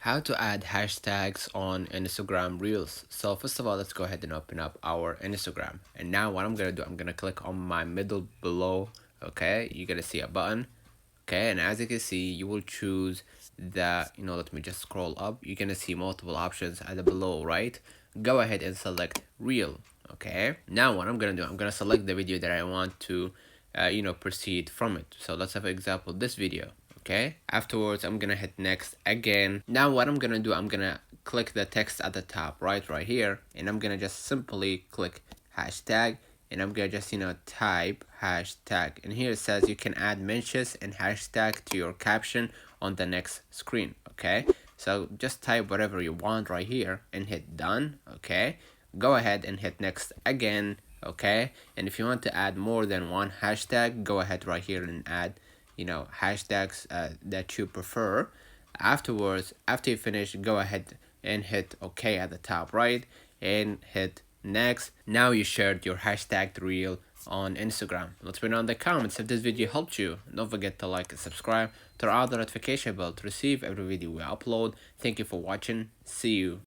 How to add hashtags on Instagram Reels. So first of all, let's go ahead and open up our Instagram. And now what I'm gonna do, I'm gonna click on my middle below. Okay, you're gonna see a button. Okay, and as you can see, you will choose the, let me just scroll up. You're gonna see multiple options at the below, right? Go ahead and select Reel. Okay, now what I'm gonna do, I'm gonna select the video that I want to, proceed from it. So let's have, for example, this video. Okay, afterwards I'm gonna hit next again. Now what I'm gonna do, I'm gonna click the text at the top right here, and I'm gonna just simply click hashtag, and I'm gonna just type hashtag, and here it says you can add mentions and hashtag to your caption on the next screen. Okay, so just type whatever you want right here and hit done. Okay, go ahead and hit next again. Okay, and if you want to add more than one hashtag, go ahead right here and add hashtags that you prefer. Afterwards, after you finish, go ahead and hit OK at the top right and hit next. Now you shared your hashtag reel on Instagram. Let me know in the comments if this video helped you. Don't forget to like and subscribe, turn on the notification bell to receive every video we upload. Thank you for watching. See you.